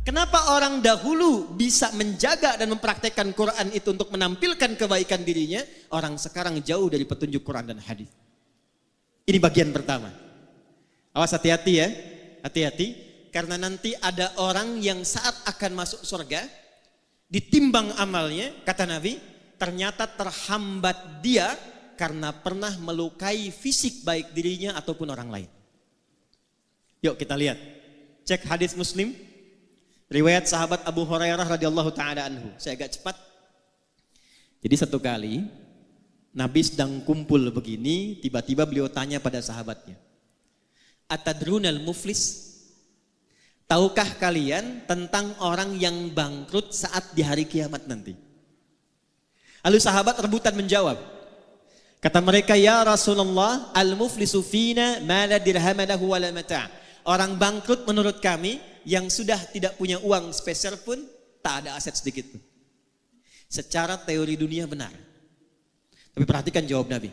Kenapa orang dahulu bisa menjaga dan mempraktekkan Quran itu untuk menampilkan kebaikan dirinya, orang sekarang jauh dari petunjuk Quran dan hadis. Ini bagian pertama. Awas, hati-hati ya, hati-hati, karena nanti ada orang yang saat akan masuk surga, ditimbang amalnya, kata Nabi, ternyata terhambat dia karena pernah melukai fisik baik dirinya ataupun orang lain. Yuk kita lihat, cek hadis Muslim. Riwayat sahabat Abu Hurairah radhiyallahu taala anhu. Saya agak cepat. Jadi satu kali Nabi sedang kumpul begini, tiba-tiba beliau tanya pada sahabatnya, "Atadrunal muflis?" Tahukah kalian tentang orang yang bangkrut saat di hari kiamat nanti? Lalu sahabat rebutan menjawab. Kata mereka, "Ya Rasulullah, al-muflisu fina ma la dirham lahu wa la mata'." Orang bangkrut menurut kami yang sudah tidak punya uang sepeser pun, tak ada aset sedikit pun. Secara teori dunia benar. Tapi perhatikan jawab Nabi.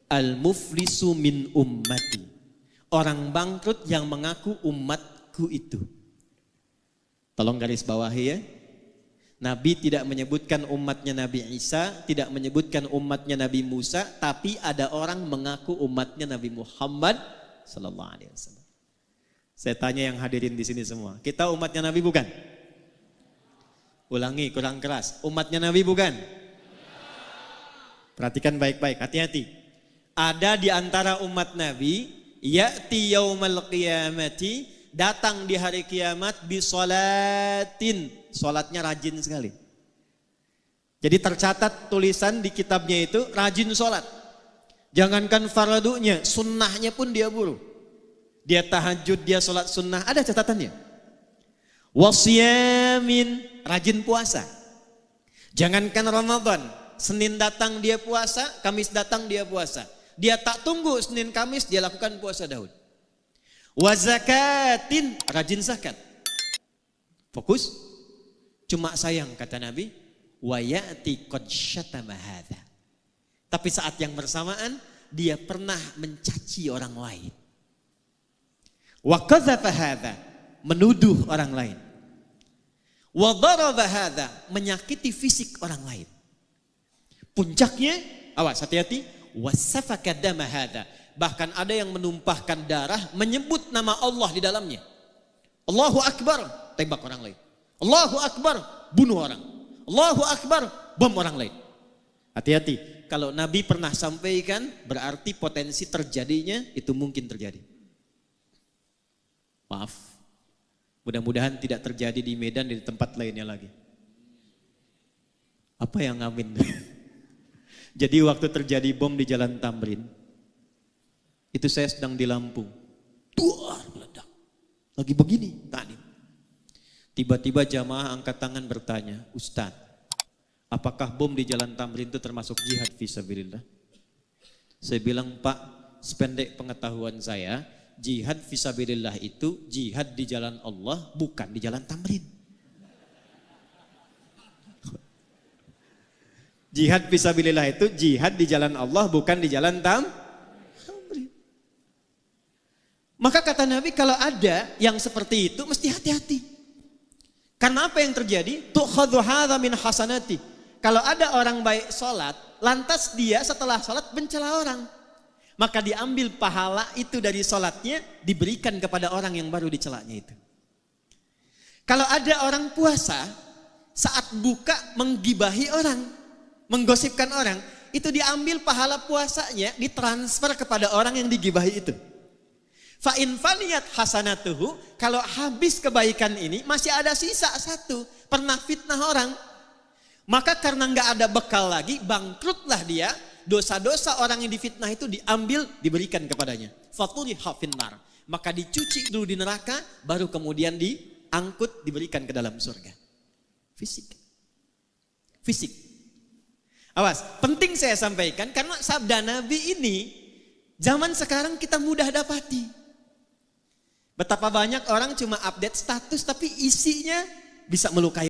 Al-muflisu min ummati. Orang bangkrut yang mengaku umatku itu. Tolong garis bawahi ya. Nabi tidak menyebutkan umatnya Nabi Isa, tidak menyebutkan umatnya Nabi Musa, tapi ada orang mengaku umatnya Nabi Muhammad sallallahu alaihi wasallam. Saya tanya yang hadirin di sini semua, kita umatnya Nabi bukan? Ulangi, kurang keras. Umatnya Nabi bukan? Perhatikan baik-baik, hati-hati. Ada di antara umat Nabi, ya'ti yaumal qiyamati, datang di hari kiamat bisolatin, solatnya rajin sekali. Jadi tercatat tulisan di kitabnya itu rajin solat. Jangankan fardunya, sunnahnya pun dia buru. Dia tahajud, dia sholat sunnah, ada catatannya. Wasyamin, rajin puasa. Jangankan Ramadan, Senin datang dia puasa, Kamis datang dia puasa. Dia tak tunggu Senin Kamis, dia lakukan puasa Daud. Wazakatin, rajin zakat. Fokus. Cuma sayang kata Nabi, wayati qad syatama hadza. Tapi saat yang bersamaan dia pernah mencaci orang lain. Wa qadzafa hadza, menuduh orang lain. Wa daraba hadza, menyakiti fisik orang lain. Puncaknya, awas hati-hati, wasafaka dama hadza, bahkan ada yang menumpahkan darah menyebut nama Allah di dalamnya. Allahu Akbar, tembak orang lain. Allahu Akbar, bunuh orang. Allahu Akbar, bom orang lain. Hati-hati, kalau Nabi pernah sampaikan berarti potensi terjadinya itu mungkin terjadi. Maaf, mudah-mudahan tidak terjadi di Medan dan di tempat lainnya lagi. Apa yang amin? Jadi waktu terjadi bom di Jalan Tamrin, itu saya sedang di Lampung. Duar meledak. Lagi begini tadi. Tiba-tiba jamaah angkat tangan bertanya, "Ustaz, apakah bom di Jalan Tamrin itu termasuk jihad fisabilillah?" Saya bilang, "Pak, sependek pengetahuan saya, jihad fisabilillah itu jihad di jalan Allah, bukan di Jalan Tamrin." Jihad fisabilillah itu jihad di jalan Allah, bukan di Jalan Tamrin. Maka kata Nabi, kalau ada yang seperti itu mesti hati-hati. Karena apa yang terjadi? Tukhadhu hadza min hasanati. Kalau ada orang baik sholat, lantas dia setelah sholat mencela orang, maka diambil pahala itu dari sholatnya, diberikan kepada orang yang baru dicelanya itu. Kalau ada orang puasa, saat buka menggibahi orang, menggosipkan orang, itu diambil pahala puasanya, ditransfer kepada orang yang digibahi itu. Fa'in faniyat hasanatuhu, kalau habis kebaikan ini masih ada sisa satu, pernah fitnah orang, maka karena nggak ada bekal lagi, bangkrutlah dia. Dosa-dosa orang yang difitnah itu diambil, diberikan kepadanya. Faturiha finnar, maka dicuci dulu di neraka, baru kemudian diangkut, diberikan ke dalam surga. Fisik. Awas, penting saya sampaikan karena sabda Nabi ini zaman sekarang kita mudah dapati. Betapa banyak orang cuma update status tapi isinya bisa melukai